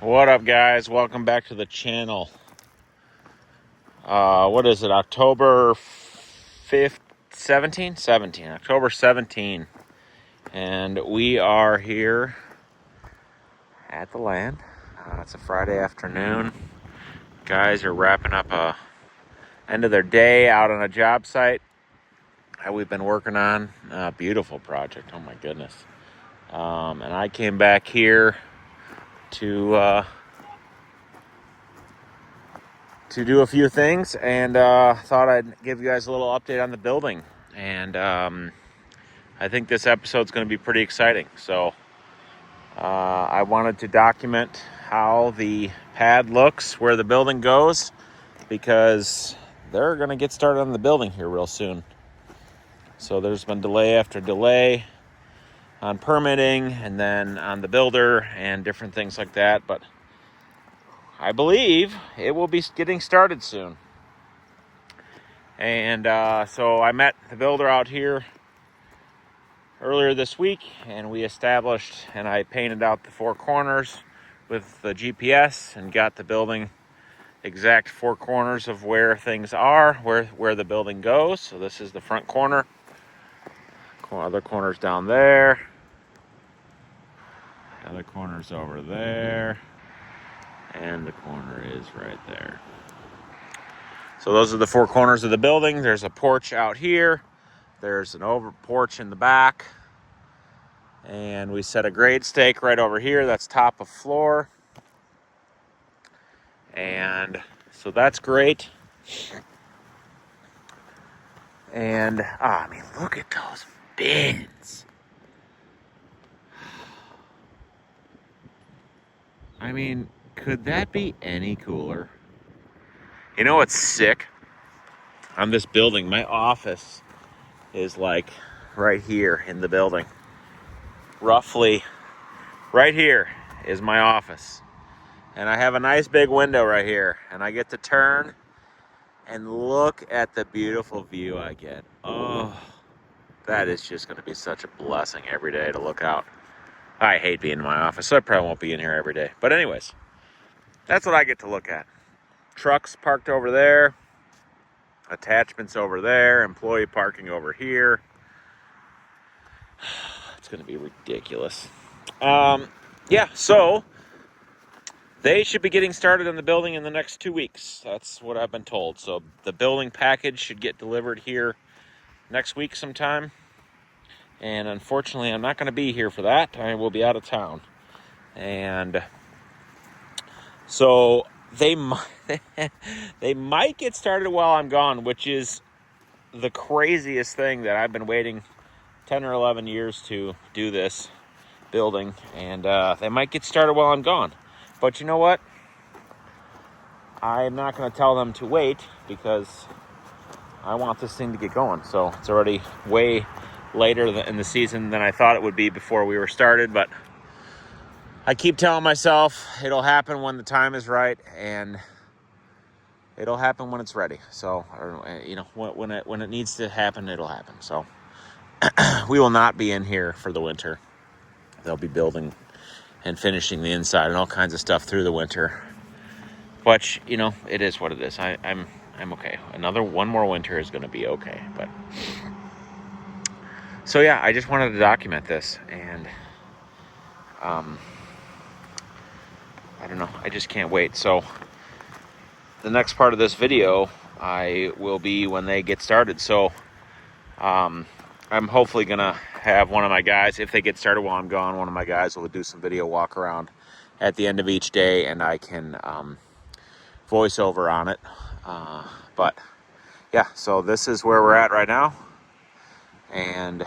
What up, guys? Welcome back to the channel. What is it? October 5th, 17? 17. October 17. And we are here at the land. It's a Friday afternoon. Guys are wrapping up end of their day out on a job site that we've been working on. Beautiful project. Oh my goodness. And I came back here to do a few things, and thought I'd give you guys a little update on the building. And I think this episode's going to be pretty exciting. So I wanted to document how the pad looks, where the building goes, because they're going to get started on the building here real soon. So there's been delay after delay on permitting and then on the builder and different things like that. But I believe it will be getting started soon. And so I met the builder out here earlier this week, and we established, and I painted out the four corners with the GPS and got the building exact four corners of where things are, where the building goes. So this is the front corner. Other corner's down there. Other corner's over there. And the corner is right there. So those are the four corners of the building. There's a porch out here. There's an over porch in the back. And we set a grade stake right over here. That's top of floor. And so that's great. And, I mean, look at those bins. I mean, could that be any cooler? You know what's sick? On this building, my office is like right here in the building. Roughly right here is my office. And I have a nice big window right here. And I get to turn and look at the beautiful view I get. Oh, that is just going to be such a blessing every day to look out. I hate being in my office, so I probably won't be in here every day. But anyways, that's what I get to look at. Trucks parked over there. Attachments over there. Employee parking over here. It's going to be ridiculous. Yeah, so they should be getting started on the building in the next 2 weeks. That's what I've been told. So the building package should get delivered here next week sometime. And unfortunately, I'm not going to be here for that. I will be out of town. And so they might get started while I'm gone, which is the craziest thing that I've been waiting 10 or 11 years to do this building. And they might get started while I'm gone. But you know what? I'm not going to tell them to wait because I want this thing to get going. So it's already way later in the season than I thought it would be before we were started. But I keep telling myself it'll happen when the time is right, and it'll happen when it's ready. So, you know, when it needs to happen, it'll happen. So we will not be in here for the winter. They'll be building and finishing the inside and all kinds of stuff through the winter. But, you know, it is what it is. I'm okay. One more winter is going to be okay. But so yeah, I just wanted to document this, and I don't know. I just can't wait. So the next part of this video I will be when they get started. So I'm hopefully going to have one of my guys, if they get started while I'm gone, one of my guys will do some video walk around at the end of each day, and I can voice over on it. But yeah, so this is where we're at right now. And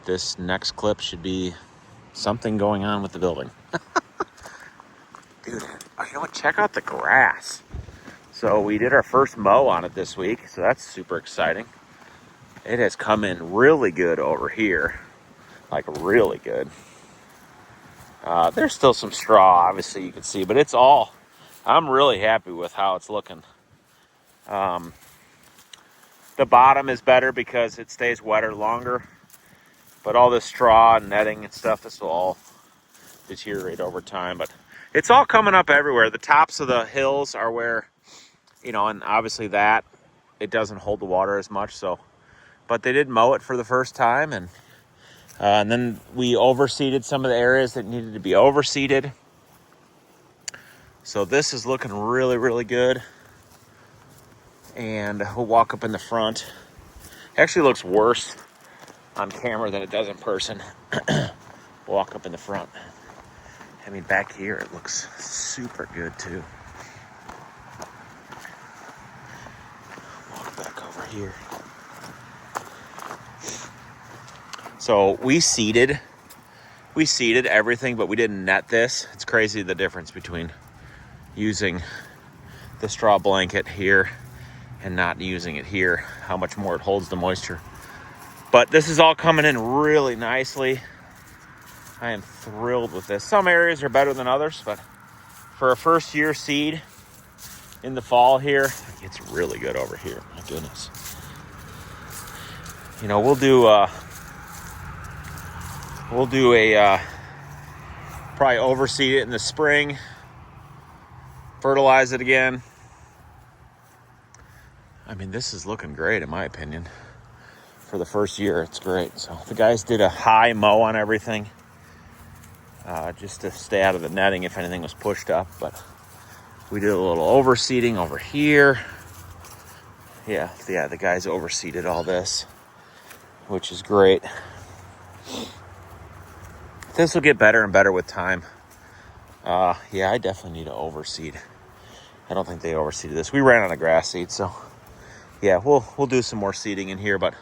this next clip should be something going on with the building. Dude, you know what? Check out the grass. So we did our first mow on it this week, so that's super exciting. It has come in really good over here, like really good. There's still some straw, obviously you can see, but I'm really happy with how it's looking. The bottom is better because it stays wetter longer, but all this straw and netting and stuff, this will all deteriorate over time. But it's all coming up everywhere. The tops of the hills are where, you know, and obviously that it doesn't hold the water as much. So, but they did mow it for the first time, and then we overseeded some of the areas that needed to be overseeded. So this is looking really, really good. And we'll walk up in the front. It actually looks worse on camera than it does in person. Walk up in the front. I mean, back here it looks super good too. Walk back over here. So we seeded everything, but we didn't net this. It's crazy the difference between using the straw blanket here and not using it here, how much more it holds the moisture. But this is all coming in really nicely. I am thrilled with this. Some areas are better than others, but for a first year seed in the fall here, it's really good over here. My goodness. You know, we'll do a probably overseed it in the spring, fertilize it again. I mean, this is looking great in my opinion. For the first year, it's great. So the guys did a high mow on everything, just to stay out of the netting if anything was pushed up. But we did a little overseeding over here. Yeah, the guys overseeded all this, which is great. This will get better and better with time. Yeah, I definitely need to overseed. I don't think they overseeded this. We ran on a grass seed, so yeah, we'll do some more seeding in here. But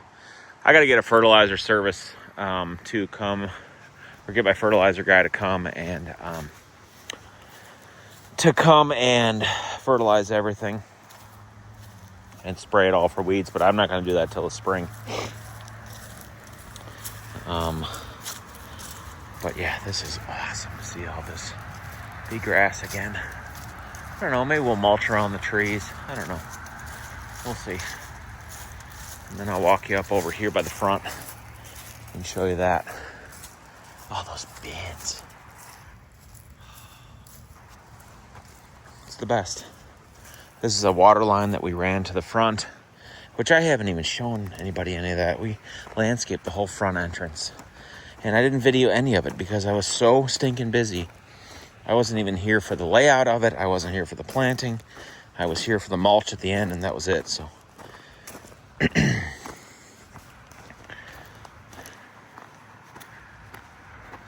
I got to get a fertilizer service to come, or get my fertilizer guy to come and fertilize everything and spray it all for weeds. But I'm not going to do that till the spring. But yeah, this is awesome to see all this big grass again. I don't know, maybe we'll mulch around the trees. I don't know. We'll see. And then I'll walk you up over here by the front and show you that. Oh, those beds. It's the best. This is a water line that we ran to the front, which I haven't even shown anybody any of that. We landscaped the whole front entrance. And I didn't video any of it because I was so stinking busy. I wasn't even here for the layout of it. I wasn't here for the planting. I was here for the mulch at the end, and that was it. So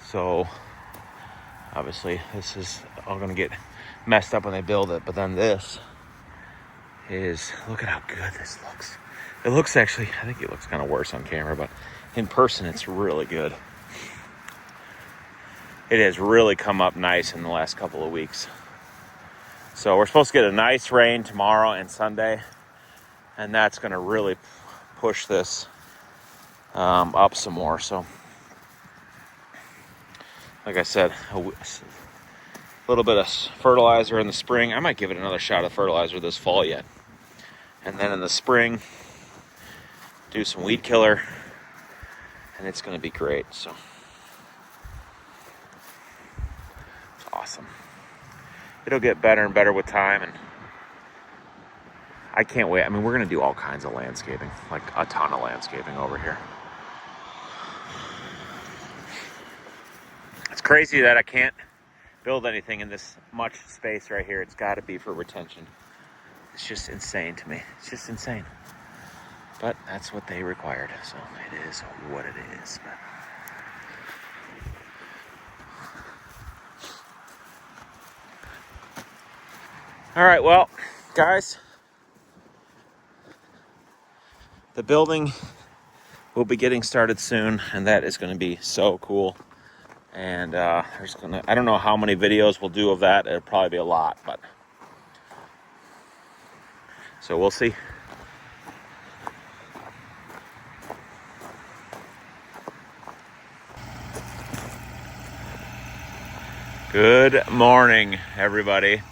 so obviously this is all going to get messed up when they build it. But then this is, look at how good this looks. It looks actually, I think it looks kind of worse on camera, but in person it's really good. It has really come up nice in the last couple of weeks. So we're supposed to get a nice rain tomorrow and Sunday, and that's going to really push this up some more. So like I said, a little bit of fertilizer in the spring. I might give it another shot of fertilizer this fall yet. And then in the spring, do some weed killer, and it's going to be great. So it's awesome. It'll get better and better with time, and I can't wait. I mean, we're going to do all kinds of landscaping, like a ton of landscaping over here. It's crazy that I can't build anything in this much space right here. It's got to be for retention. It's just insane to me. It's just insane. But that's what they required, so it is what it is. But all right, well, guys, the building will be getting started soon, and that is going to be so cool. And I don't know how many videos we'll do of that. It'll probably be a lot, but so we'll see. Good morning, everybody.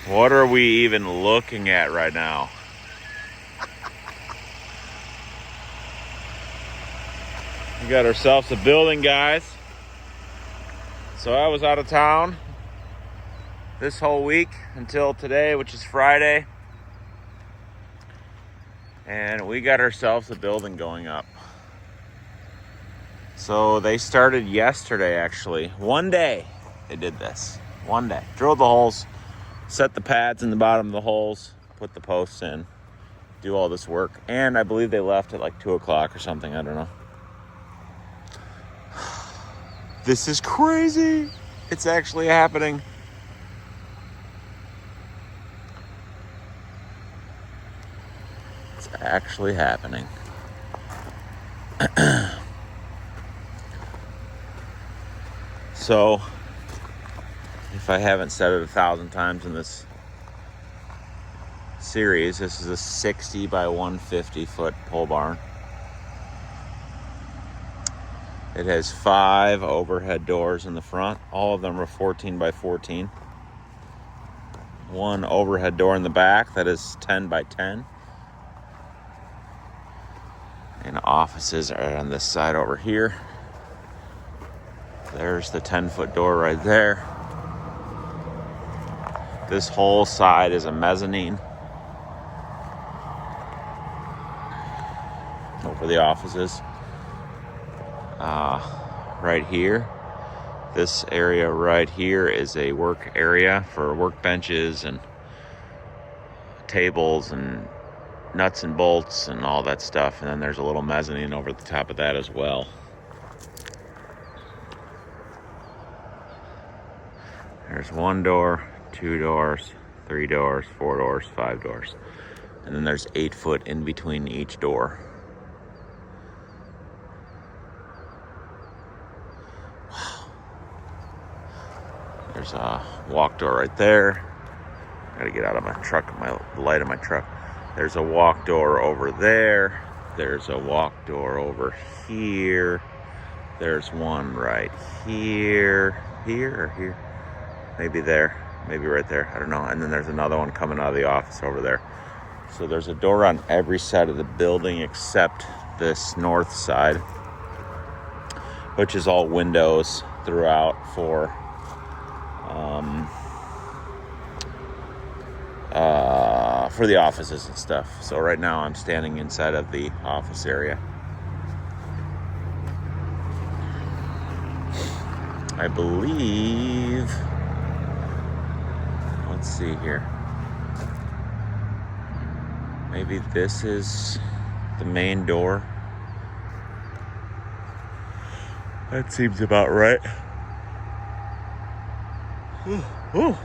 What are we even looking at right now? We got ourselves a building, guys. So I was out of town this whole week until today, which is Friday. And we got ourselves a building going up. So they started yesterday, actually. One day they did this. One day. Drilled the holes, set the pads in the bottom of the holes, put the posts in, do all this work. And I believe they left at like 2 o'clock or something. I don't know. This is crazy. It's actually happening. It's actually happening. So, if I haven't said it 1,000 times in this series, this is a 60 by 150 foot pole barn. It has 5 overhead doors in the front. All of them are 14 by 14. One overhead door in the back that is 10 by 10. And offices are on this side over here. There's the 10-foot door right there. This whole side is a mezzanine over the offices. Right here, this area right here is a work area for workbenches and tables and nuts and bolts and all that stuff. And then there's a little mezzanine over the top of that as well. There's 1 door, 2 doors, 3 doors, 4 doors, 5 doors. And then there's 8 foot in between each door. There's a walk door right there. Gotta get out of my truck, the light of my truck. There's a walk door over there. There's a walk door over here. There's one right here. Here or here? Maybe there. Maybe right there. I don't know. And then there's another one coming out of the office over there. So there's a door on every side of the building except this north side, which is all windows throughout for the offices and stuff. So right now I'm standing inside of the office area. I believe, let's see here. Maybe this is the main door. That seems about right. Ooh.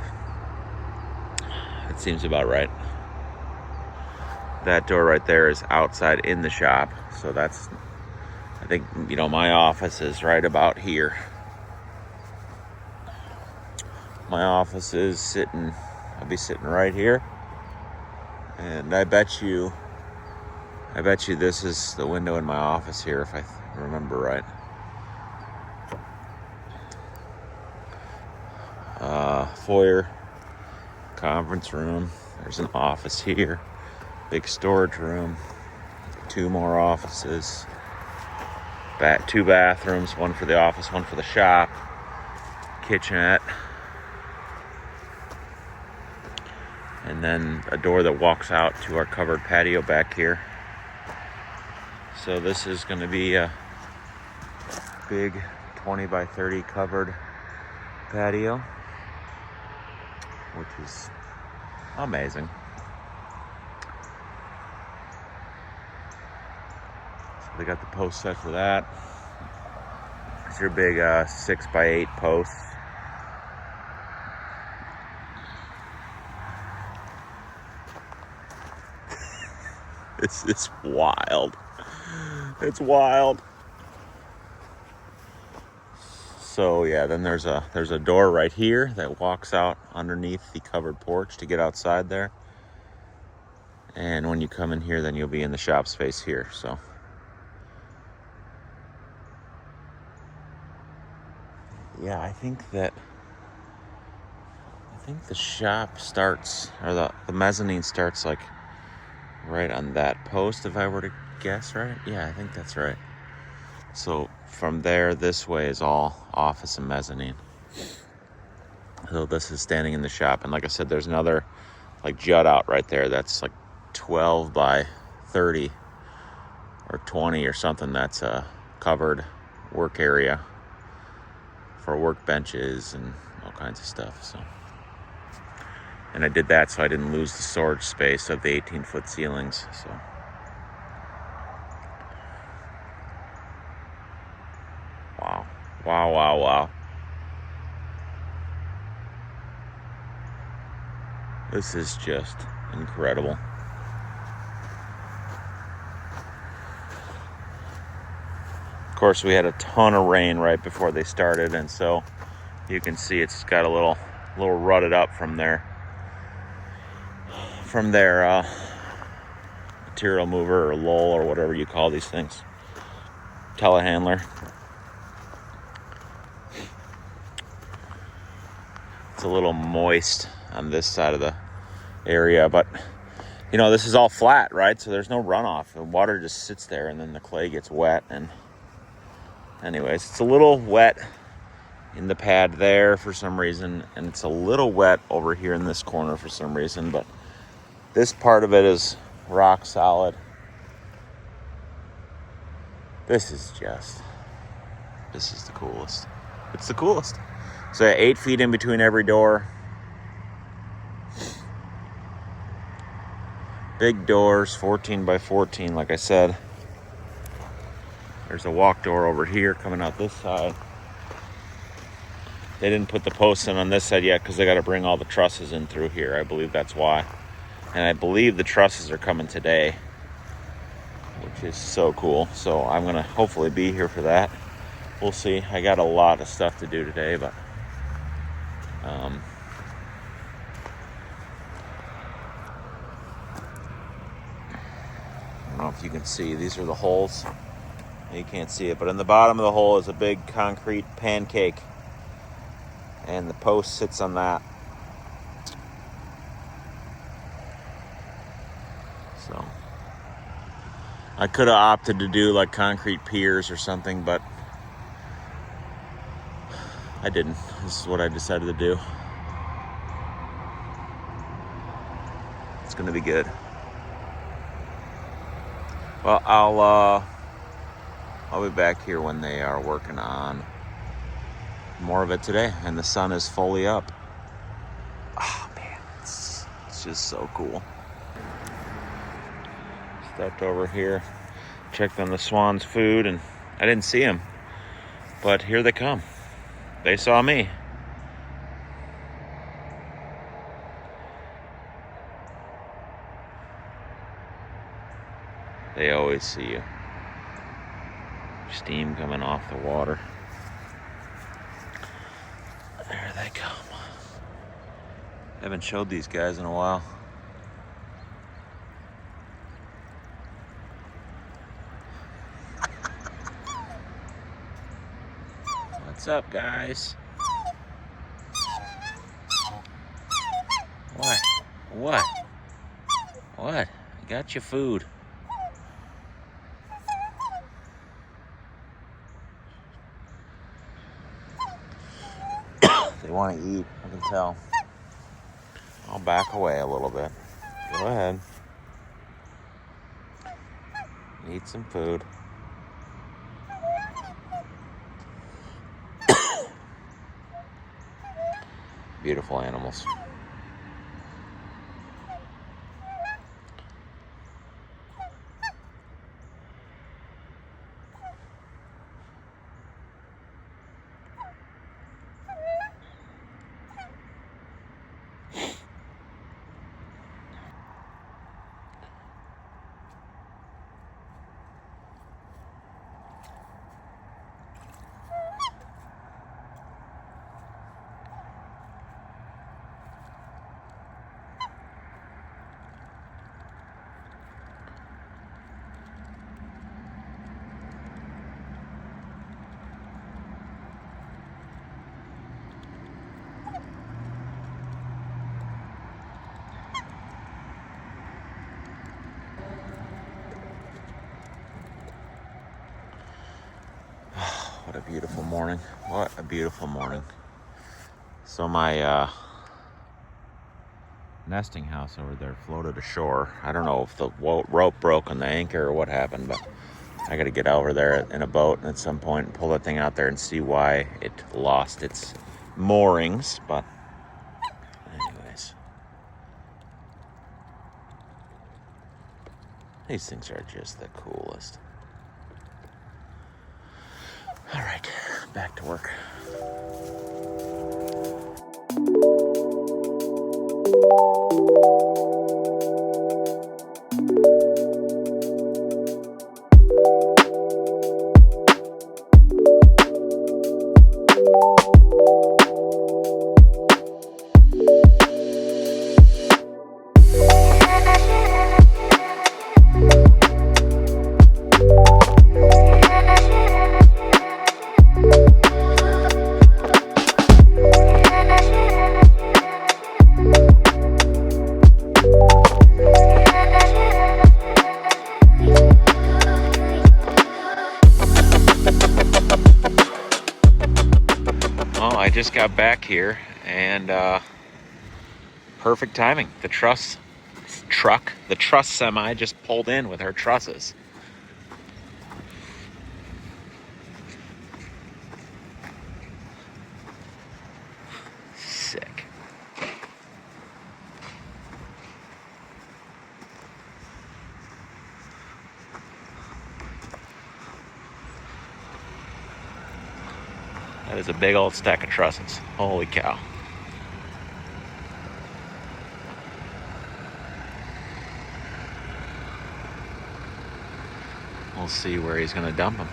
That seems about right. That door right there is outside in the shop. So that's, I think, my office is right about here. My office is I'll be sitting right here. And I bet you this is the window in my office here, if I remember right. Foyer, conference room. There's an office here. Big storage room. 2 more offices. 2 bathrooms, one for the office, one for the shop. Kitchenette. And then a door that walks out to our covered patio back here. So this is going to be a big 20 by 30 covered patio, which is amazing. So they got the post set for that. It's your big 6 by 8 posts. It's wild. It's wild. So yeah, then there's a door right here that walks out underneath the covered porch to get outside there. And when you come in here, then you'll be in the shop space here. So yeah, I think the shop starts, or the mezzanine starts like right on that post, if I were to guess right. Yeah, I think that's right. So from there, this way is all office and mezzanine. So this is standing in the shop. And like I said, there's another like jut out right there. That's like 12 by 30 or 20 or something. That's a covered work area for workbenches and all kinds of stuff. So, and I did that so I didn't lose the storage space of the 18-foot ceilings. So wow. This is just incredible. Of course, we had a ton of rain right before they started, and so you can see it's got a little rutted up from their material mover or lull or whatever you call these things, telehandler. It's a little moist on this side of the area, but you know, this is all flat, right? So there's no runoff. The water just sits there and then the clay gets wet. And anyways, it's a little wet in the pad there for some reason, and it's a little wet over here in this corner for some reason, but this part of it is rock solid. This is the coolest. It's the coolest. So 8 feet in between every door. Big doors, 14 by 14, like I said. There's a walk door over here coming out this side. They didn't put the posts in on this side yet because they got to bring all the trusses in through here. I believe that's why. And I believe the trusses are coming today, which is so cool. So I'm going to hopefully be here for that. We'll see. I got a lot of stuff to do today, but I don't know if you can see. These are the holes. You can't see it, but in the bottom of the hole is a big concrete pancake, and the post sits on that. So I could have opted to do like concrete piers or something, but I didn't. This is what I decided to do. It's gonna be good. Well, I'll be back here when they are working on more of it today, and the sun is fully up. Oh man, it's just so cool. Stepped over here, checked on the swans' food, and I didn't see them, but here they come. They saw me. They always see you. Steam coming off the water. There they come. Haven't showed these guys in a while. What's up, guys? What? I got your food. They want to eat, I can tell. I'll back away a little bit. Go ahead. Eat some food. Beautiful animals. a beautiful morning. What a beautiful morning. So my nesting house over there floated ashore. I don't know if the rope broke on the anchor or what happened, but I got to get over there in a boat at some point and pull that thing out there and see why it lost its moorings. But anyways, these things are just the coolest. All right, back to work. I just got back here and perfect timing. The truss semi just pulled in with her trusses. Sick. That is a big old stack of trusses. Holy cow. We'll see where he's going to dump them.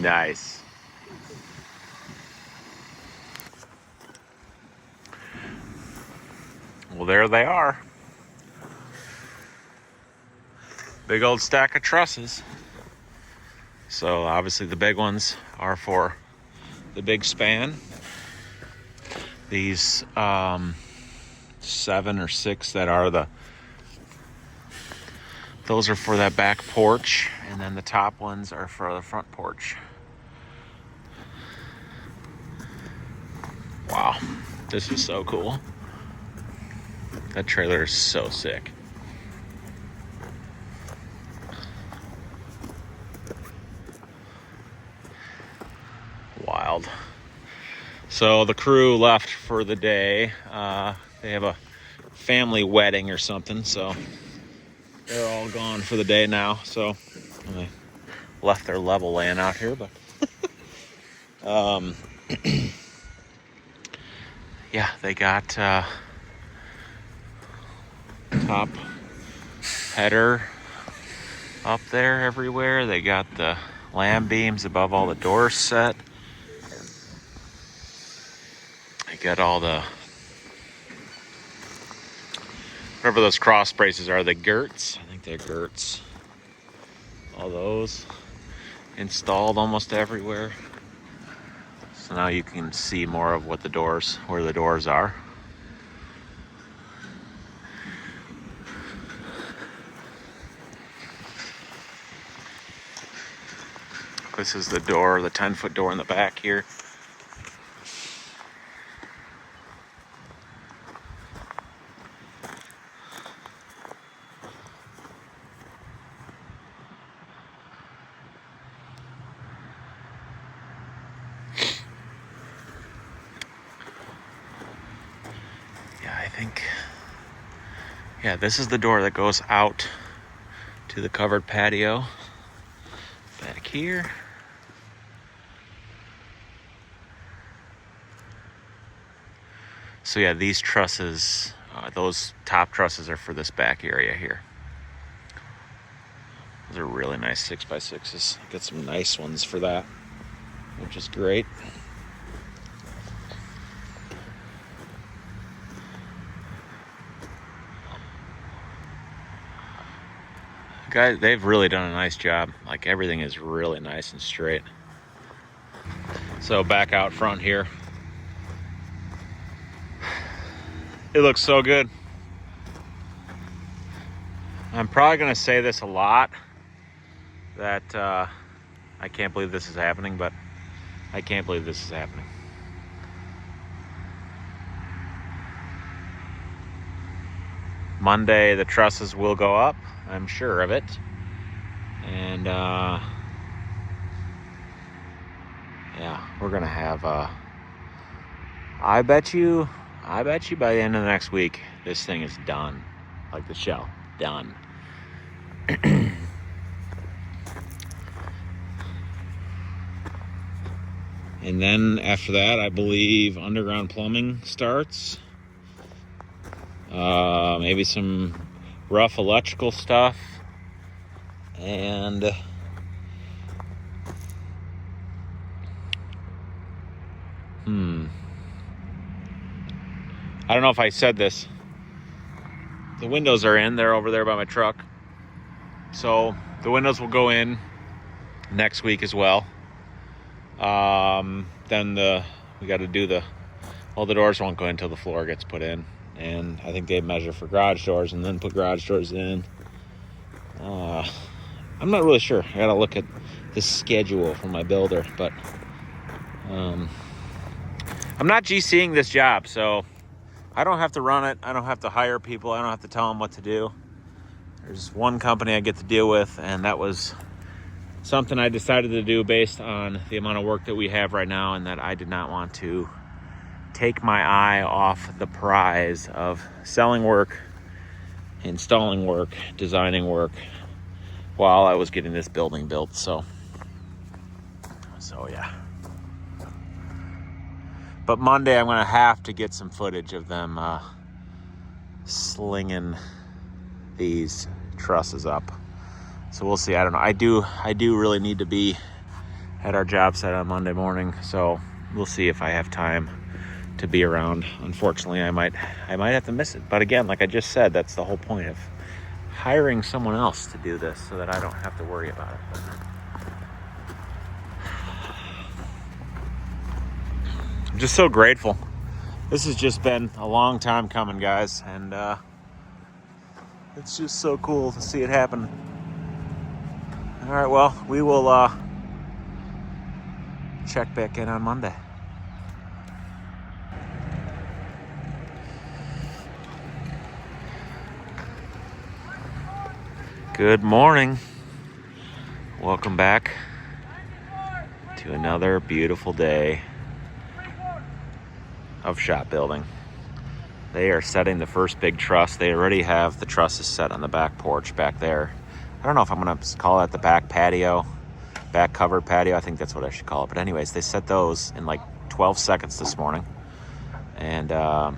Nice. Well, there they are. Big old stack of trusses. So obviously the big ones are for the big span. These 7 or 6 that are those are for that back porch, and then the top ones are for the front porch. Wow, this is so cool. That trailer is so sick. Wild. So the crew left for the day. They have a family wedding or something, so they're all gone for the day now. So they left their level laying out here, but yeah, they got top header up there everywhere. They got the lamb beams above all the doors set. They got all the, whatever those cross braces are, the girts. I think they're girts. All those installed almost everywhere. So now you can see more of what the doors, where the doors are. This is the door, the 10-foot door in the back here. Yeah, this is the door that goes out to the covered patio back here. So yeah, these trusses, those top trusses are for this back area here. Those are really nice 6x6s. Got some nice ones for that, which is great. Guys, they've really done a nice job. Like, everything is really nice and straight. So back out front here, it looks so good. I'm probably gonna say this a lot, that I can't believe this is happening, but I can't believe this is happening. Monday, the trusses will go up. I'm sure of it. And yeah, we're gonna have I bet you by the end of the next week, this thing is done. Like the shell, done. And then after that, I believe underground plumbing starts. Maybe some rough electrical stuff, and I don't know if I said this. The windows are in. They're over there by my truck. So the windows will go in next week as well. Then we got to do all the doors won't go in until the floor gets put in. And I think they measure for garage doors and then put garage doors in. I'm not really sure. I gotta look at the schedule from my builder, but I'm not GCing this job, so I don't have to run it. I don't have to hire people. I don't have to tell them what to do. There's one company I get to deal with, and that was something I decided to do based on the amount of work that we have right now, and that I did not want to take my eye off the prize of selling work, installing work, designing work while I was getting this building built. So yeah. But Monday I'm gonna have to get some footage of them slinging these trusses up. So we'll see. I don't know. I do really need to be at our job site on Monday morning, so we'll see if I have time to be around. Unfortunately, I might have to miss it. But again, like I just said, that's the whole point of hiring someone else to do this, so that I don't have to worry about it. just so grateful. This has just been a long time coming, guys, and it's just so cool to see it happen. All right, well, we will check back in on Monday. Good morning. Welcome back to another beautiful day of shop building. They are setting the first big truss. They already have the trusses set on the back porch back there. I don't know if I'm gonna call that the back patio, back covered patio. I think that's what I should call it. But anyways, they set those in like 12 seconds this morning. And they're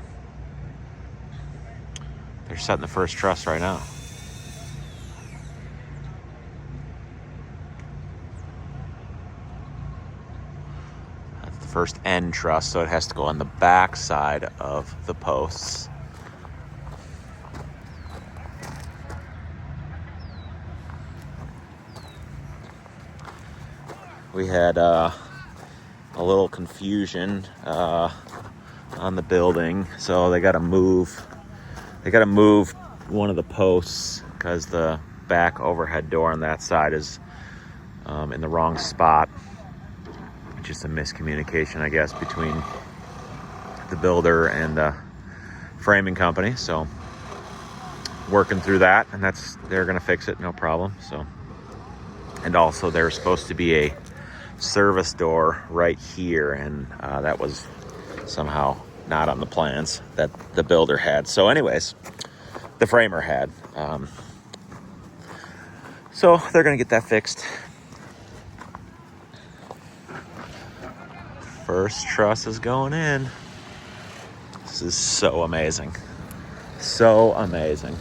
setting the first truss right now. That's the first end truss, so it has to go on the back side of the posts. We had a little confusion on the building, so they got to move one of the posts because the back overhead door on that side is in the wrong spot. Just a miscommunication, I guess, between the builder and the framing company. So working through that, and they're gonna fix it, no problem. So, and also there's supposed to be a service door right here, and that was somehow not on the plans that the builder had. So anyways, the framer had. So they're gonna get that fixed. First truss is going in. This is so amazing. So amazing.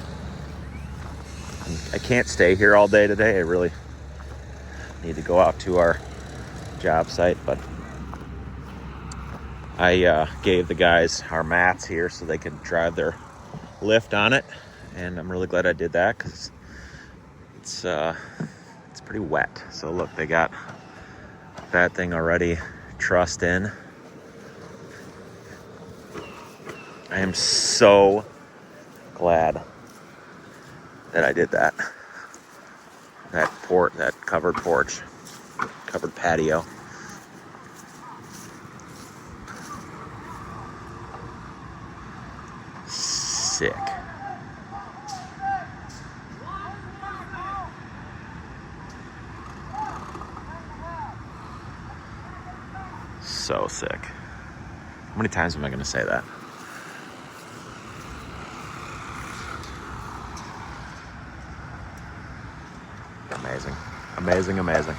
I can't stay here all day today. I really need to go out to our job site, but I gave the guys our mats here so they could drive their lift on it, and I'm really glad I did that because it's pretty wet. So look, they got that thing already trussed in. I am so glad that I did that. That covered porch, covered patio. Sick. So sick. How many times am I going to say that? Amazing. Amazing, amazing.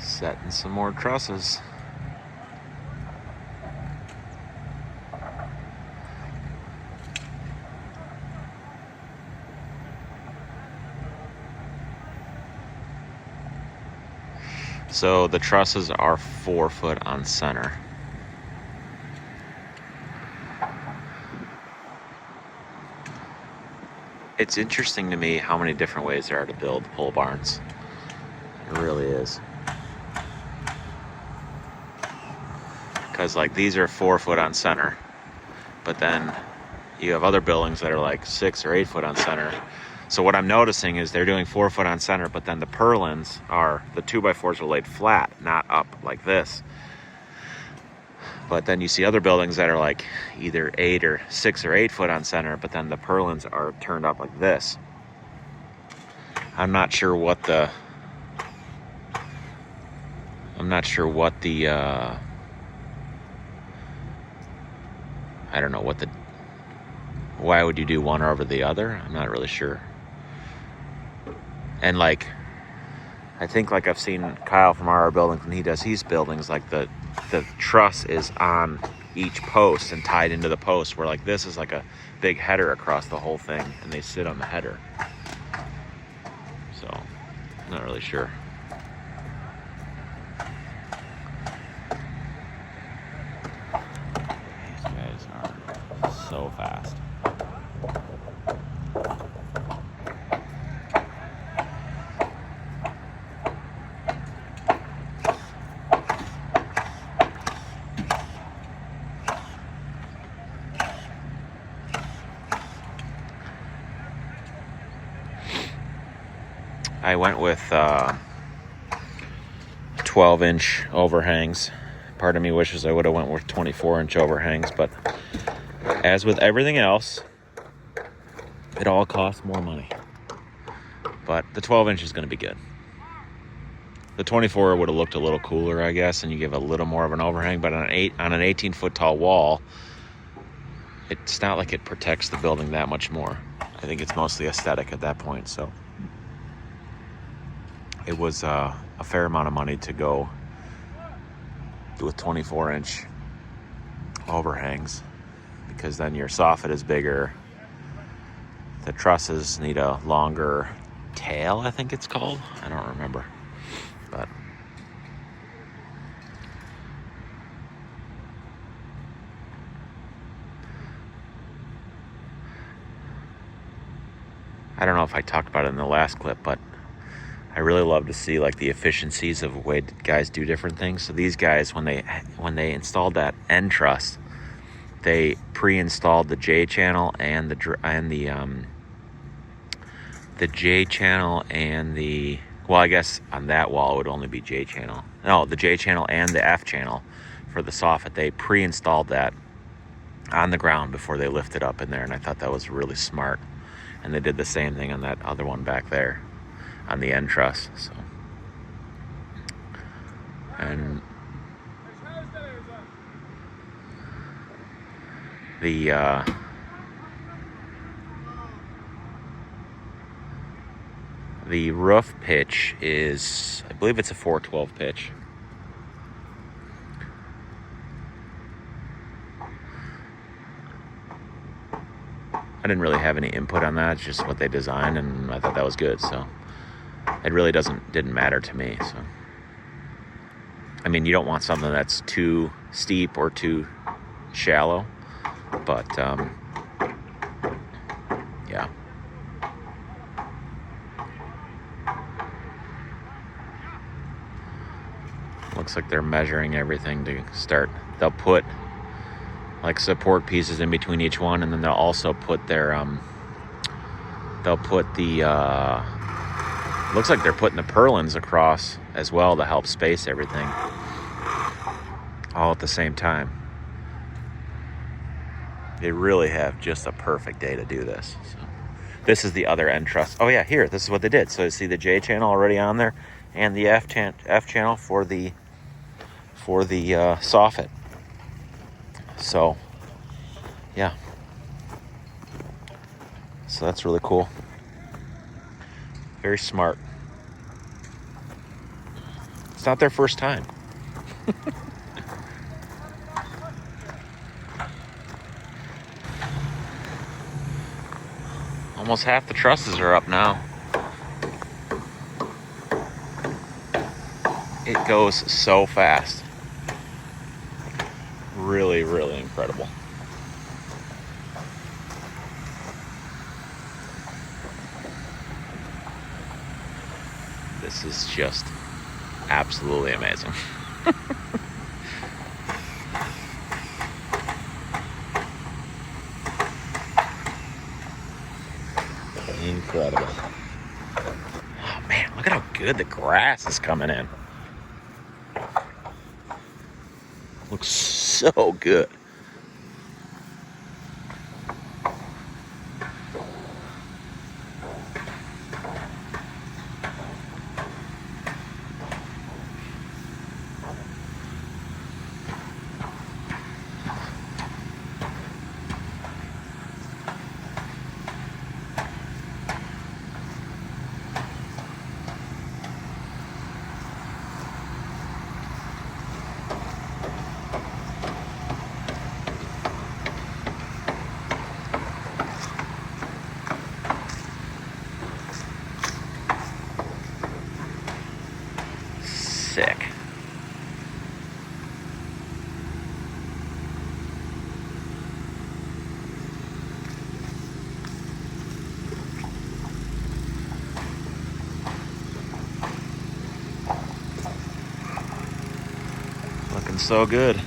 Setting some more trusses. So the trusses are 4 foot on center. It's interesting to me how many different ways there are to build pole barns. It really is. Because like these are 4 foot on center, but then you have other buildings that are like 6 or 8 foot on center. So what I'm noticing is they're doing 4 foot on center, but then the purlins the 2x4s are laid flat, not up like this. But then you see other buildings that are like either 6 or 8 foot on center, but then the purlins are turned up like this. I'm not sure what the I don't know why would you do one over the other? I'm not really sure. And like, I think like I've seen Kyle from our building when he does his buildings, like the truss is on each post and tied into the post, where like this is like a big header across the whole thing and they sit on the header. So, I'm not really sure. These guys are so fast. I went with 12-inch overhangs. Part of me wishes I would have went with 24-inch overhangs, but as with everything else, it all costs more money. But the 12-inch is going to be good. The 24 would have looked a little cooler, I guess, and you give a little more of an overhang, but on an 18-foot tall wall, it's not like it protects the building that much more. I think it's mostly aesthetic at that point, so it was a fair amount of money to go with 24-inch overhangs, because then your soffit is bigger. The trusses need a longer tail, I think it's called. I don't remember, but I don't know if I talked about it in the last clip, but I really love to see like the efficiencies of the way guys do different things. So these guys, when they installed that end truss, they pre-installed the J channel and the J channel and the, well, I guess on that wall it would only be J channel. No, the J channel and the F channel for the soffit. They pre-installed that on the ground before they lifted up in there, and I thought that was really smart. And they did the same thing on that other one back there on the end truss. So, and the roof pitch is, I believe it's a 412 pitch. I didn't really have any input on that. It's just what they designed, and I thought that was good. So it really didn't matter to me. So I mean, you don't want something that's too steep or too shallow, but yeah. Looks like they're measuring everything to start. They'll put like support pieces in between each one, and then they'll also put their looks like they're putting the purlins across as well to help space everything all at the same time. They really have just a perfect day to do this. So this is the other end truss. Oh yeah, here, this is what they did. So you see the J channel already on there, and the F channel for the soffit. So yeah, so that's really cool. Very smart. It's not their first time. Almost half the trusses are up now. It goes so fast. Really, really incredible. This is just absolutely amazing. Incredible. Oh man, look at how good the grass is coming in. Looks so good. Sick. Looking so good.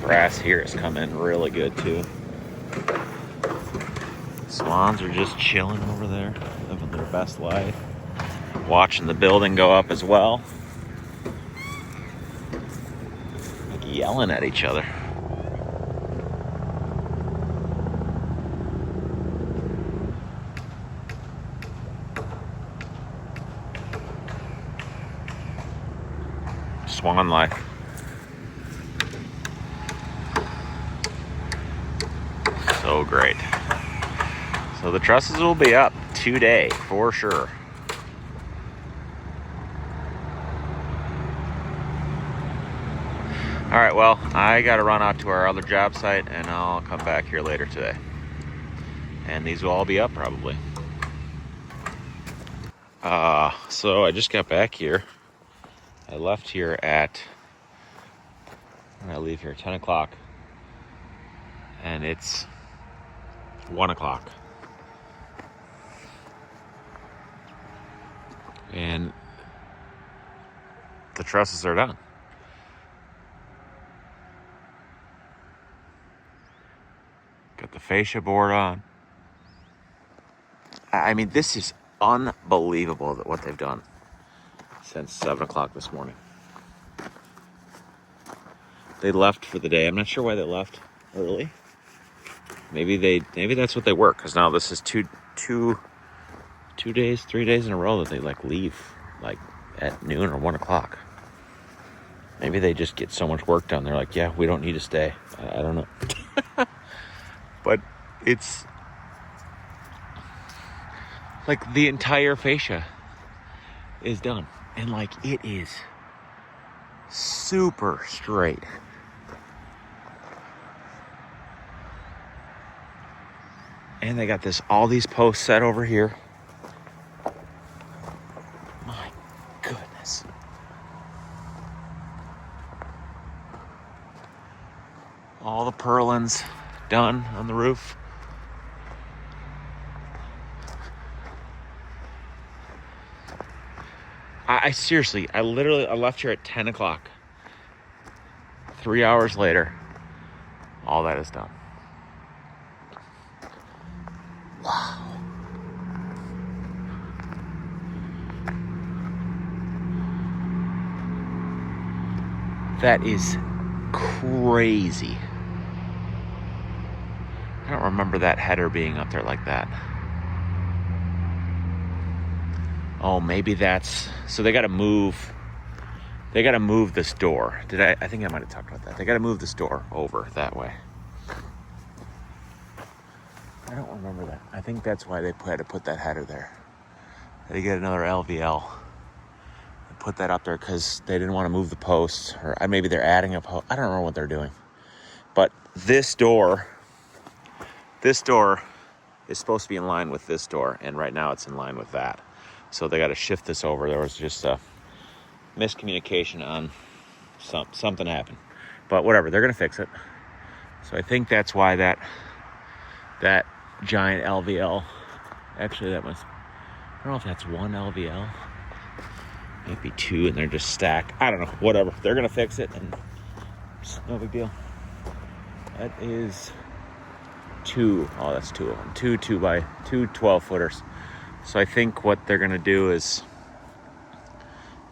Grass here has come in really good too. Swans are just chilling over there, living their best life. Watching the building go up as well. Like yelling at each other. Swan life. So great. So the trusses will be up today for sure. All right, well, I got to run out to our other job site and I'll come back here later today. And these will all be up probably. So I just got back here. I left here at, when I leave here, 10 o'clock. And it's 1 o'clock. And the trusses are done. Got the fascia board on. I mean, this is unbelievable that what they've done since 7 o'clock this morning. They left for the day. I'm not sure why they left early. Maybe that's what they work, because now this is 3 days in a row that they like leave like at noon or 1 o'clock. Maybe they just get so much work done. They're like, yeah, we don't need to stay. I don't know. But it's like the entire fascia is done. And like it is super straight. And they got all these posts set over here. My goodness. All the purlins done on the roof. I seriously, I left here at 10 o'clock. 3 hours later, all that is done. Wow. That is crazy. I don't remember that header being up there like that. Oh, maybe that's... So they got to move... They got to move this door. I think I might have talked about that. They got to move this door over that way. I don't remember that. I think that's why they had to put that header there. They had to get another LVL and put that up there because they didn't want to move the posts. Or maybe they're adding a post. I don't know what they're doing. But this door is supposed to be in line with this door. And right now it's in line with that. So they got to shift this over. There was just a miscommunication on something happened. But whatever, they're going to fix it. So I think that's why that giant LVL, actually that was, I don't know if that's one LVL, maybe two, and they're just stacked. I don't know, whatever. They're going to fix it, and it's no big deal. That is two. Oh, that's two of them. Two 12-footers. So I think what they're going to do is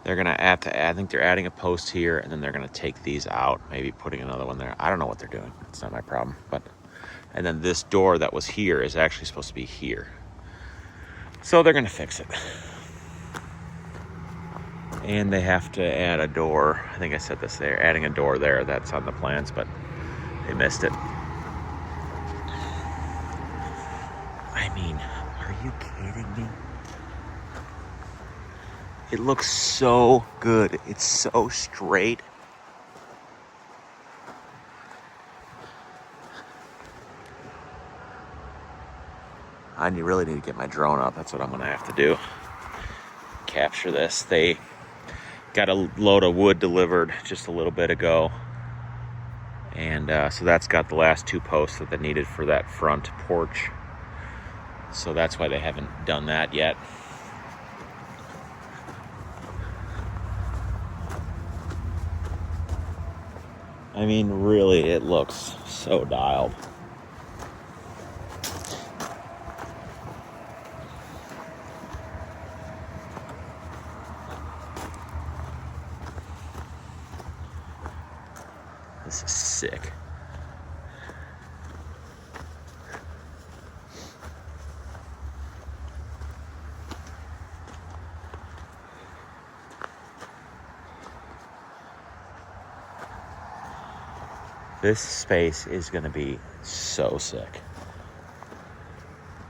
they're going to add, I think they're adding a post here, and then they're going to take these out, maybe putting another one there. I don't know what they're doing. It's not my problem. And then this door that was here is actually supposed to be here. So they're going to fix it. And they have to add a door. I think I said this. They're adding a door there. That's on the plans, but they missed it. I mean, are you kidding me? It looks so good. It's so straight. I really need to get my drone up. That's what I'm going to have to do. Capture this. They got a load of wood delivered just a little bit ago. And so that's got the last two posts that they needed for that front porch. So that's why they haven't done that yet. I mean, really, it looks so dialed. This is sick. This space is going to be so sick.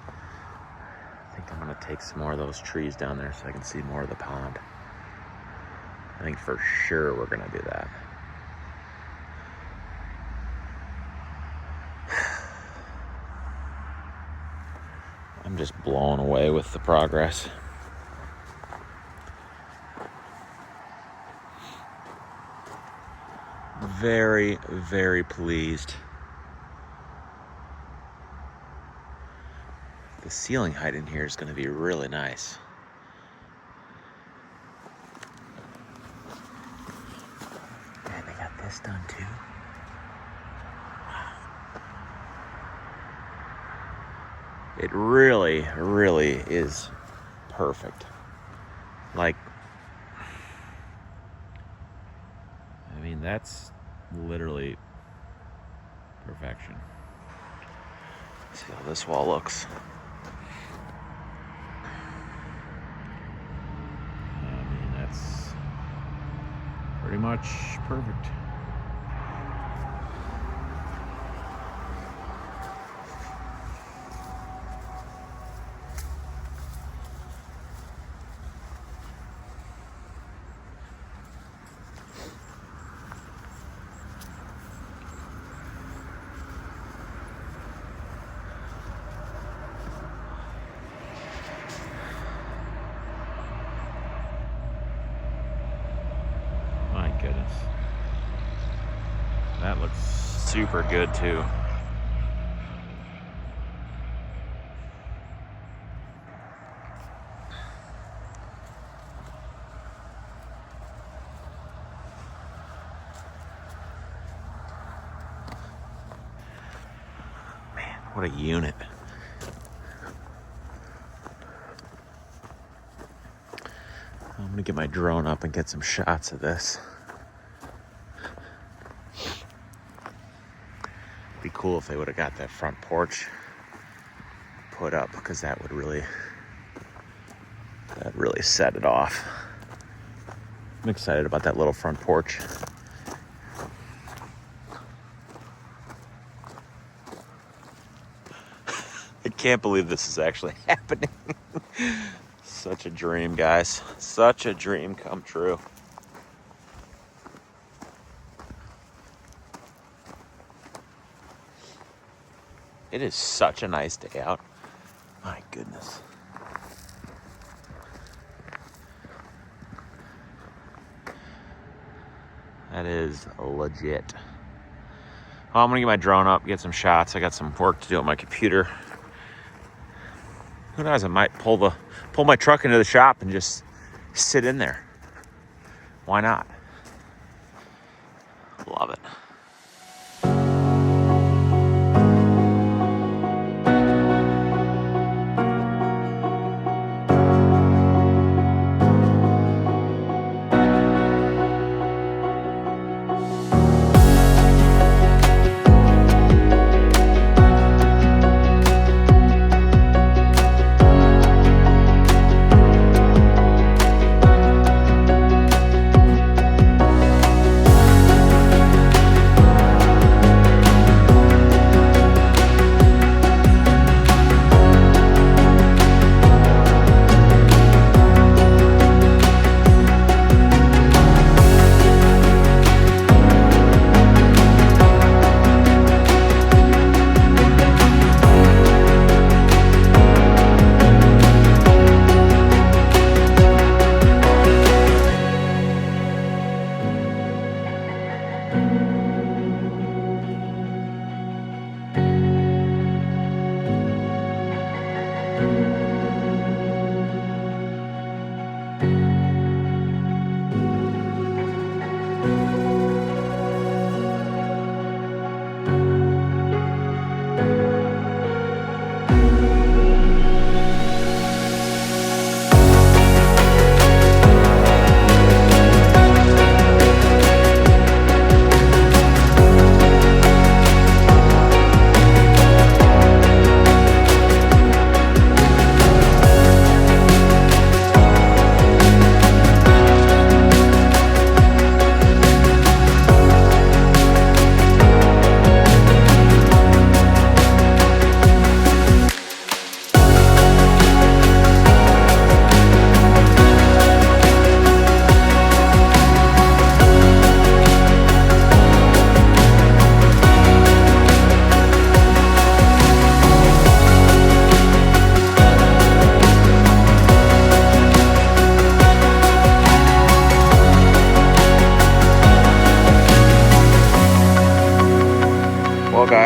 I think I'm going to take some more of those trees down there so I can see more of the pond. I think for sure we're going to do that. I'm just blown away with the progress. Very, very pleased. The ceiling height in here is going to be really nice. And they got this done too. Wow. It really, really is perfect. Like, I mean, that's literally perfection. See how this wall looks. I mean, that's pretty much perfect. Goodness. That looks super good too. Man, what a unit. I'm gonna get my drone up and get some shots of this. Be cool if they would have got that front porch put up, because that really set it off. I'm excited about that little front porch. I can't believe this is actually happening. Such a dream, guys. Such a dream come true. It is such a nice day out. My goodness. That is legit. Well, I'm gonna get my drone up, get some shots. I got some work to do on my computer. Who knows, I might pull my truck into the shop and just sit in there. Why not? Love it.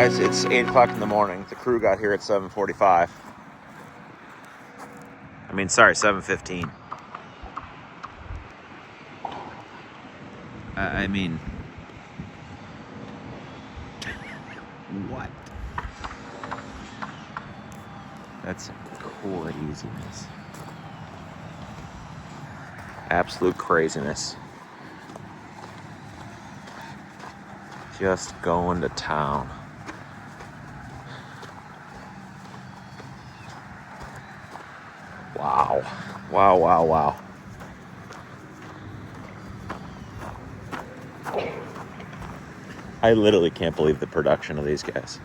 guys, it's 8 o'clock in the morning. The crew got here at 7:45. I mean, sorry, 7:15. I mean, what? That's craziness. Absolute craziness. Just going to town. Wow. Wow, wow, wow. I literally can't believe the production of these guys.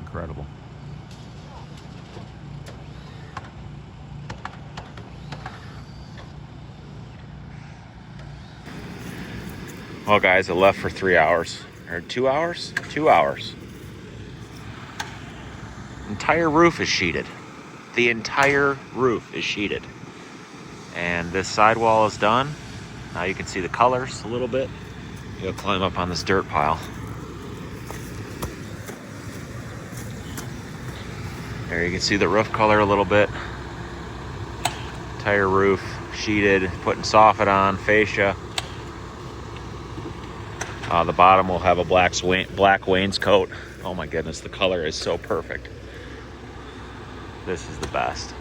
Incredible. Well, guys, I left for 3 hours. Or 2 hours? 2 hours. Entire roof is sheeted. The entire roof is sheeted. And this sidewall is done. Now you can see the colors a little bit. You'll climb up on this dirt pile. There you can see the roof color a little bit. Entire roof sheeted, putting soffit on, fascia. The bottom will have a black wainscot. Oh my goodness, the color is so perfect. This is the best.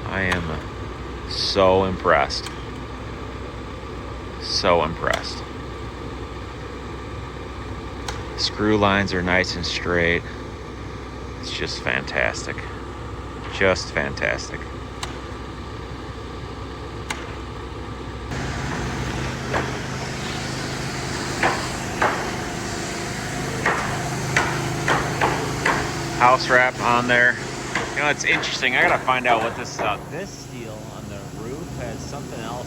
I am so impressed. So impressed. Screw lines are nice and straight. It's just fantastic. Just fantastic. House wrap on there. You know, it's interesting. I gotta find out what this steel on the roof has something else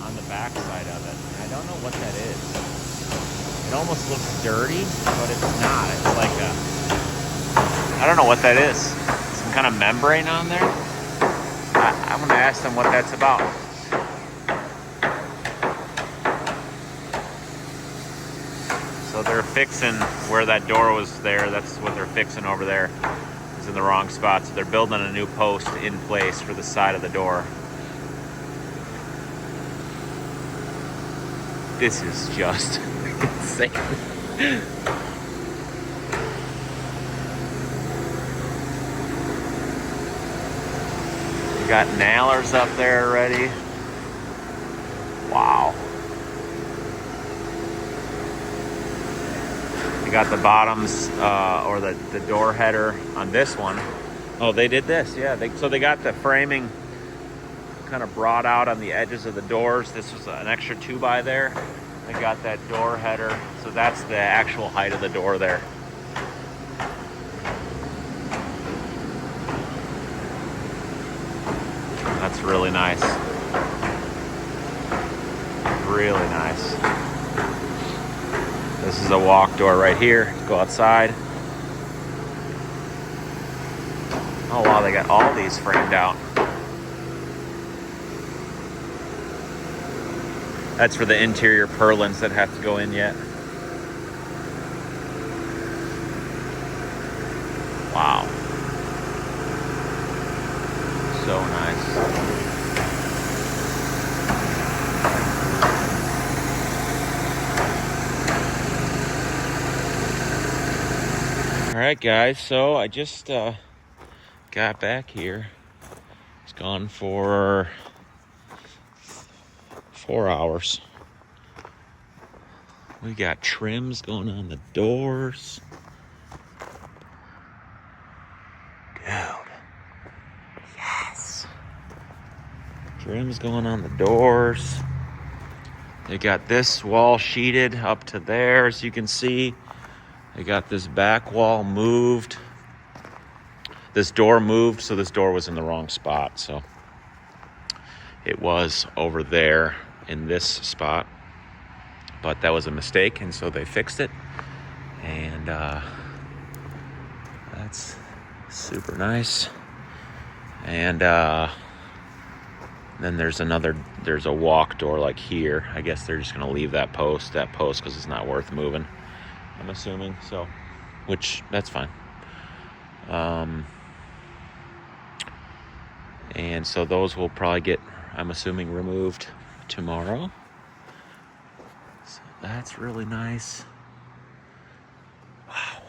on the back side of it. I don't know what that is. It almost looks dirty, but it's not. It's like I don't know what that is. Some kind of membrane on there. I'm gonna ask them what that's about. So they're fixing where that door was there. That's what they're fixing over there. It's in the wrong spot. So they're building a new post in place for the side of the door. This is just insane. We got nailers up there already. Wow. We got the bottoms or the door header on this one. Oh, they did this, yeah. So they got the framing kind of brought out on the edges of the doors. This was an extra 2x there. They got that door header. So that's the actual height of the door there. That's really nice. Really nice. This is a walk door right here. Go outside. Oh wow, they got all these framed out. That's for the interior purlins that have to go in yet. Wow. So nice. All right, guys. So I just got back here. It's gone for 4 hours. We got trims going on the doors. Dude. Yes. Trims going on the doors. They got this wall sheeted up to there, as you can see. They got this back wall moved. This door moved, so this door was in the wrong spot. So it was over there in this spot, but that was a mistake, and so they fixed it. And that's super nice. And then there's a walk door like here. I guess they're just gonna leave that post because it's not worth moving, I'm assuming. So, which, that's fine. And so those will probably get, I'm assuming, removed tomorrow. So that's really nice. Wow.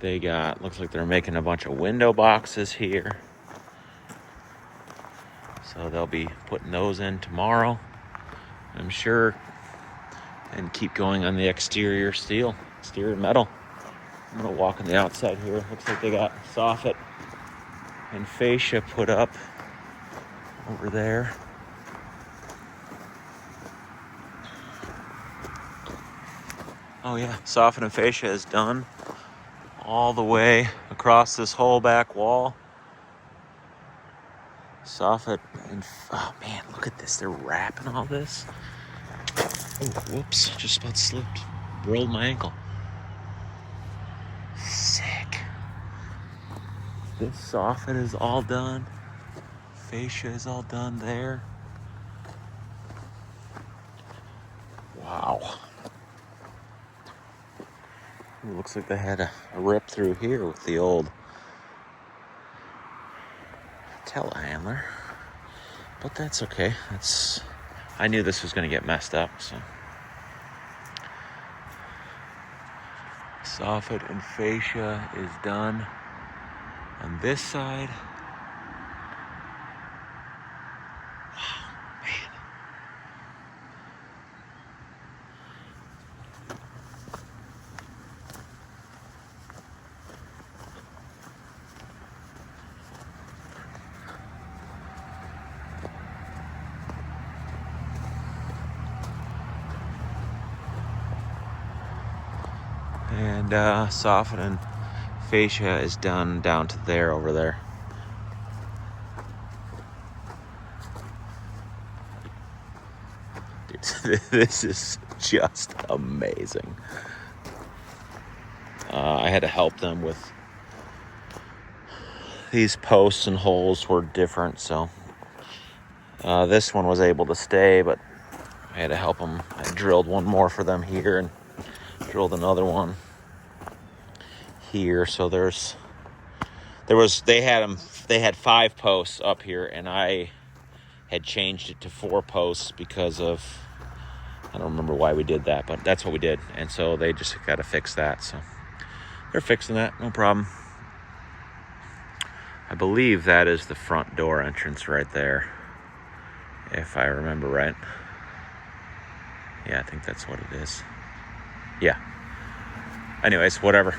They got, looks like they're making a bunch of window boxes here. So they'll be putting those in tomorrow, I'm sure. And keep going on the exterior metal. I'm gonna walk on the outside here. Looks like they got soffit and fascia put up over there. Oh yeah, soffit and fascia is done all the way across this whole back wall. Soffit and, oh man, look at this. They're wrapping all this. Oh, whoops, just about slipped. Rolled my ankle. Sick. This soffit is all done. Fascia is all done there. Wow. It looks like they had a rip through here with the old telehandler. But that's okay. I knew this was going to get messed up, so. Soffit and fascia is done on this side. Wow, man. And soffit and fascia is done down to there, over there. Dude, this is just amazing. I had to help them with these posts and holes were different, so this one was able to stay, but I had to help them. I drilled one more for them here and drilled another one here. So they had 5 posts up here, and I had changed it to 4 posts because of, I don't remember why we did that, but that's what we did. And so they just got to fix that. So they're fixing that, no problem. I believe that is the front door entrance right there, if I remember right. Yeah, I think that's what it is. Yeah. Anyways, whatever.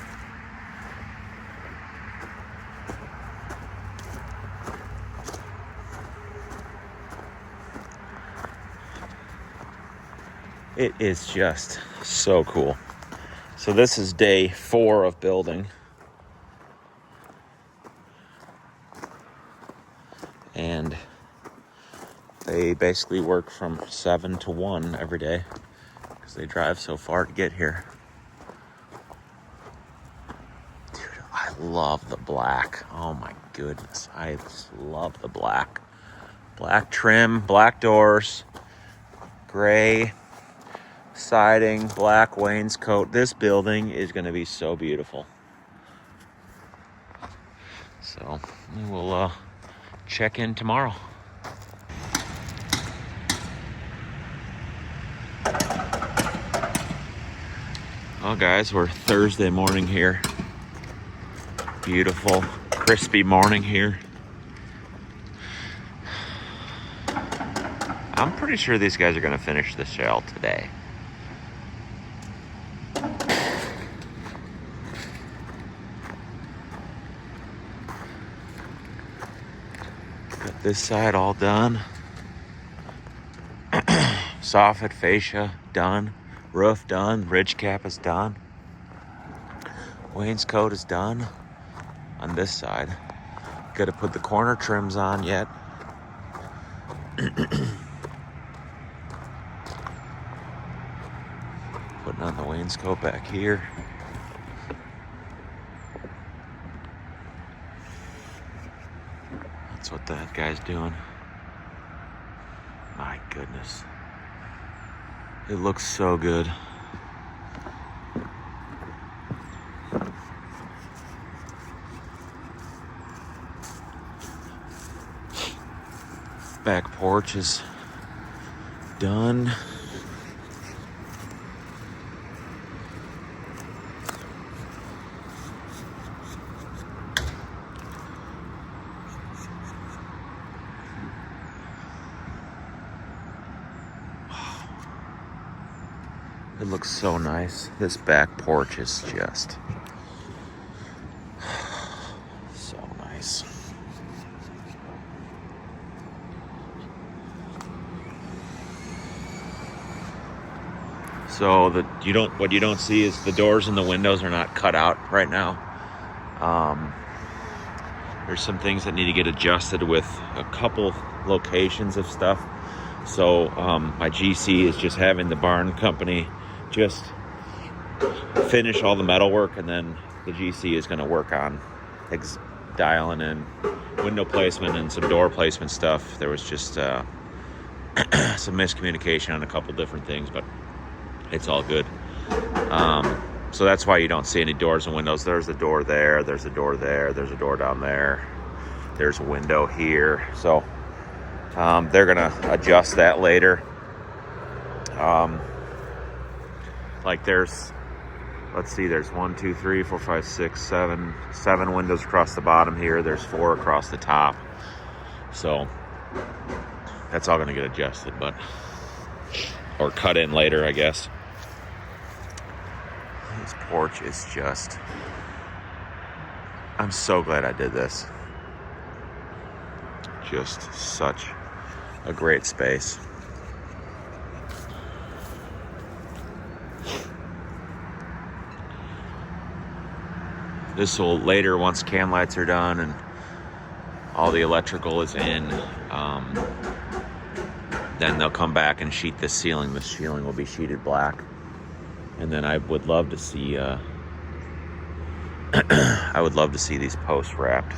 It is just so cool. So this is day 4 of building. And they basically work from 7 to 1 every day because they drive so far to get here. Dude, I love the black. Oh my goodness. I just love the black. Black trim, black doors, gray siding, black wainscot. This building is going to be so beautiful. So we'll check in tomorrow. Well, guys, we're Thursday morning here. Beautiful, crispy morning here. I'm pretty sure these guys are going to finish the shell today. Got this side all done. Soffit, fascia, done. Roof, done. Ridge cap is done. Wainscot is done on this side. Got to put the corner trims on yet. Putting on the wainscot back here. That's what that guy's doing. My goodness. It looks so good. Back porch is done. It looks so nice. This back porch is just so nice. So what you don't see is the doors and the windows are not cut out right now. There's some things that need to get adjusted with a couple locations of stuff. So my GC is just having the barn company just finish all the metal work, and then the GC is going to work on dialing in window placement and some door placement stuff. There was just some miscommunication on a couple different things, but it's all good. So that's why you don't see any doors and windows. There's a door there, there's a door there, there's a door down there, there's a window here. So they're gonna adjust that later. Like there's 1, 2, 3, 4, 5, 6, 7 windows across the bottom here. There's 4 across the top. So that's all gonna get adjusted, or cut in later, I guess. This porch is just, I'm so glad I did this. Just such a great space. This will later, once can lights are done and all the electrical is in, then they'll come back and sheet this ceiling. The ceiling will be sheeted black. And then I would love to see these posts wrapped.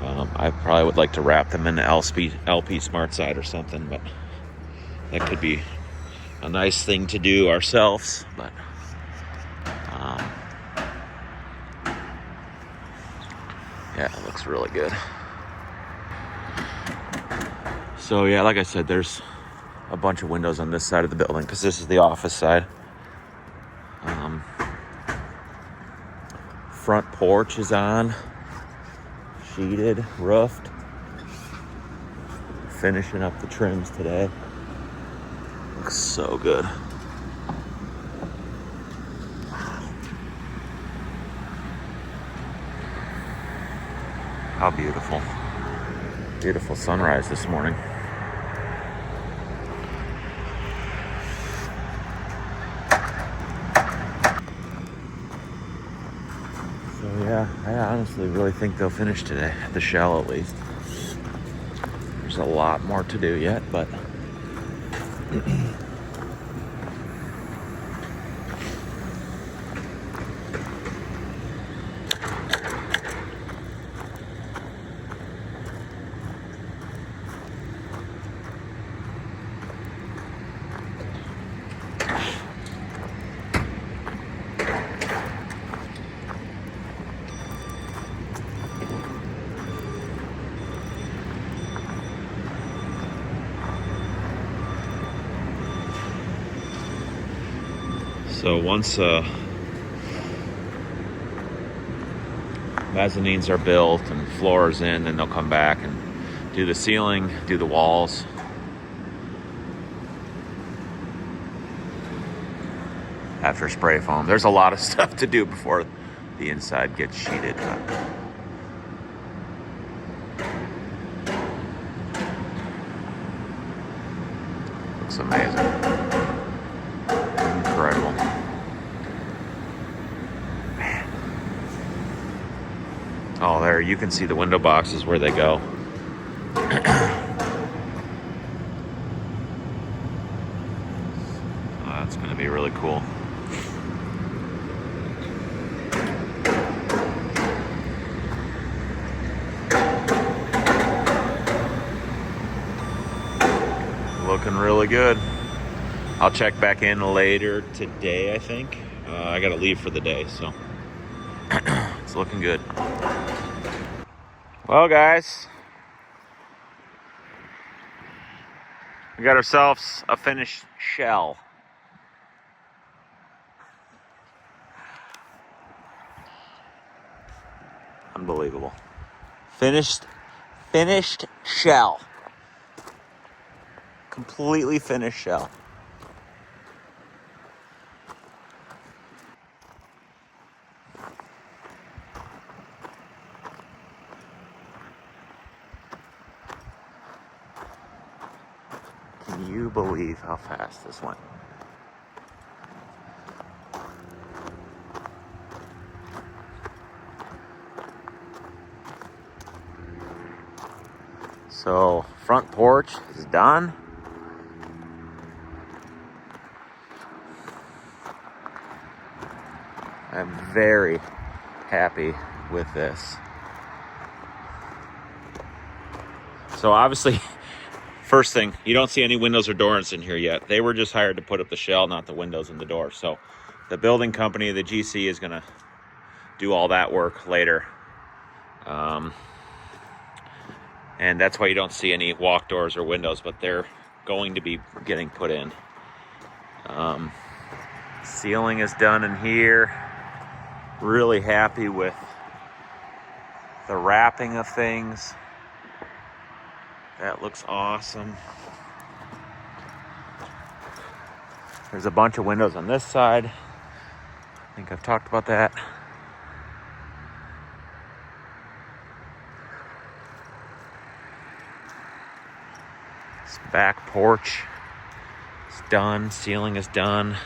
I probably would like to wrap them in LP Smart Side or something, but that could be a nice thing to do ourselves. But yeah, it looks really good. So yeah, like I said, there's a bunch of windows on this side of the building because this is the office side. Front porch is on, sheeted, roofed. Finishing up the trims today. Looks so good. How beautiful. Beautiful sunrise this morning. Yeah, I honestly really think they'll finish today, the shell at least. There's a lot more to do yet, but so once mezzanines are built and floors in, then they'll come back and do the ceiling, do the walls. After spray foam. There's a lot of stuff to do before the inside gets sheeted. looks amazing. Incredible. Man. Oh, there, you can see the window boxes where they go. That's going to be really cool. Looking really good. I'll check back in later today, I think. I got to leave for the day, so it's looking good. Well, guys, we got ourselves a finished shell. Unbelievable. Finished shell. Completely finished shell. Can you believe how fast this went? So, front porch is done. I'm very happy with this. So obviously, first thing, you don't see any windows or doors in here yet. They were just hired to put up the shell, not the windows and the door. So the building company, the GC, is gonna do all that work later. And that's why you don't see any walk doors or windows, but they're going to be getting put in. Ceiling is done in here. Really happy with the wrapping of things. That looks awesome. There's a bunch of windows on this side. I think I've talked about that. This back porch is done. Ceiling is done.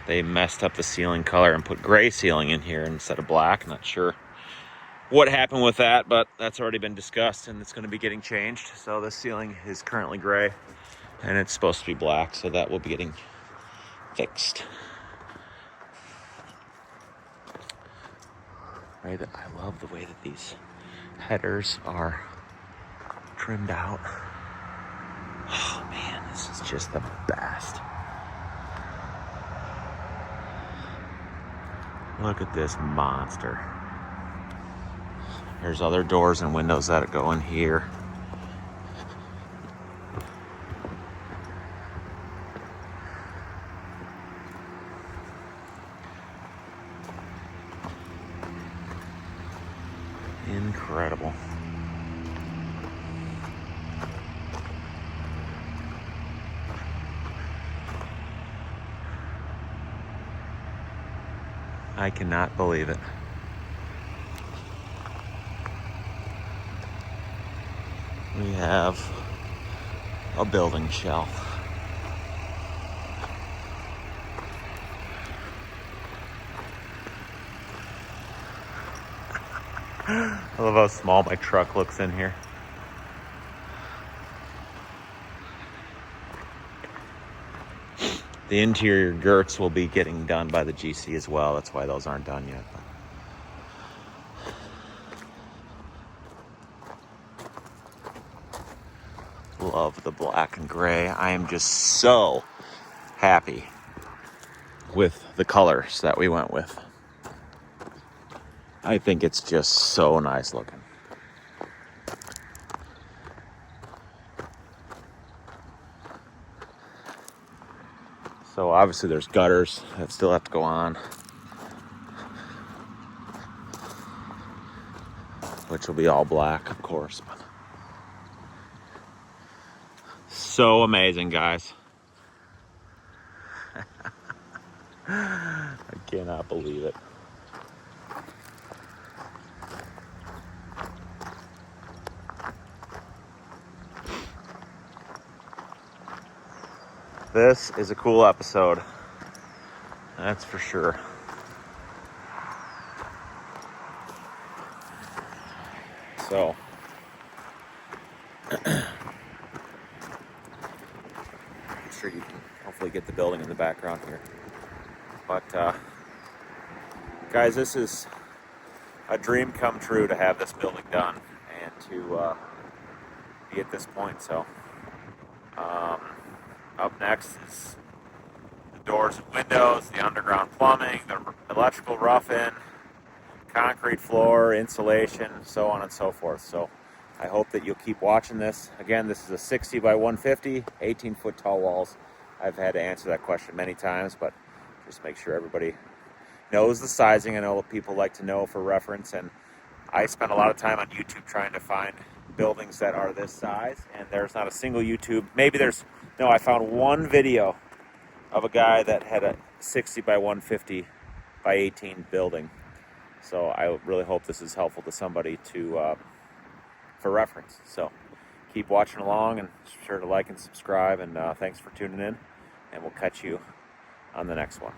They messed up the ceiling color and put gray ceiling in here instead of black. Not sure what happened with that, but that's already been discussed and it's going to be getting changed. So the ceiling is currently gray and it's supposed to be black, so that will be getting fixed. Right, I love the way that these headers are trimmed out. Oh man, this is just the best. Look at this monster. There's other doors and windows that go in here. Incredible. I cannot believe it. We have a building shell. I love how small my truck looks in here. The interior girts will be getting done by the GC as well. That's why those aren't done yet. Love the black and gray. I am just so happy with the colors that we went with. I think it's just so nice looking. So obviously there's gutters that still have to go on, which will be all black, of course. But so amazing, guys. I cannot believe it. This is a cool episode. That's for sure. So, I'm sure you can hopefully get the building in the background here. But, guys, this is a dream come true to have this building done and to be at this point. So, up next is the doors and windows, the underground plumbing, the electrical rough-in, concrete floor, insulation, so on and so forth. So I hope that you'll keep watching this. Again, this is a 60 by 150, 18-foot tall walls. I've had to answer that question many times, but just make sure everybody knows the sizing. I know what people like to know for reference, and I spend a lot of time on YouTube trying to find buildings that are this size, and there's not a single YouTube. I found one video of a guy that had a 60 by 150 by 18 building. So I really hope this is helpful to somebody for reference. So keep watching along, and be sure to like and subscribe, and thanks for tuning in, and we'll catch you on the next one.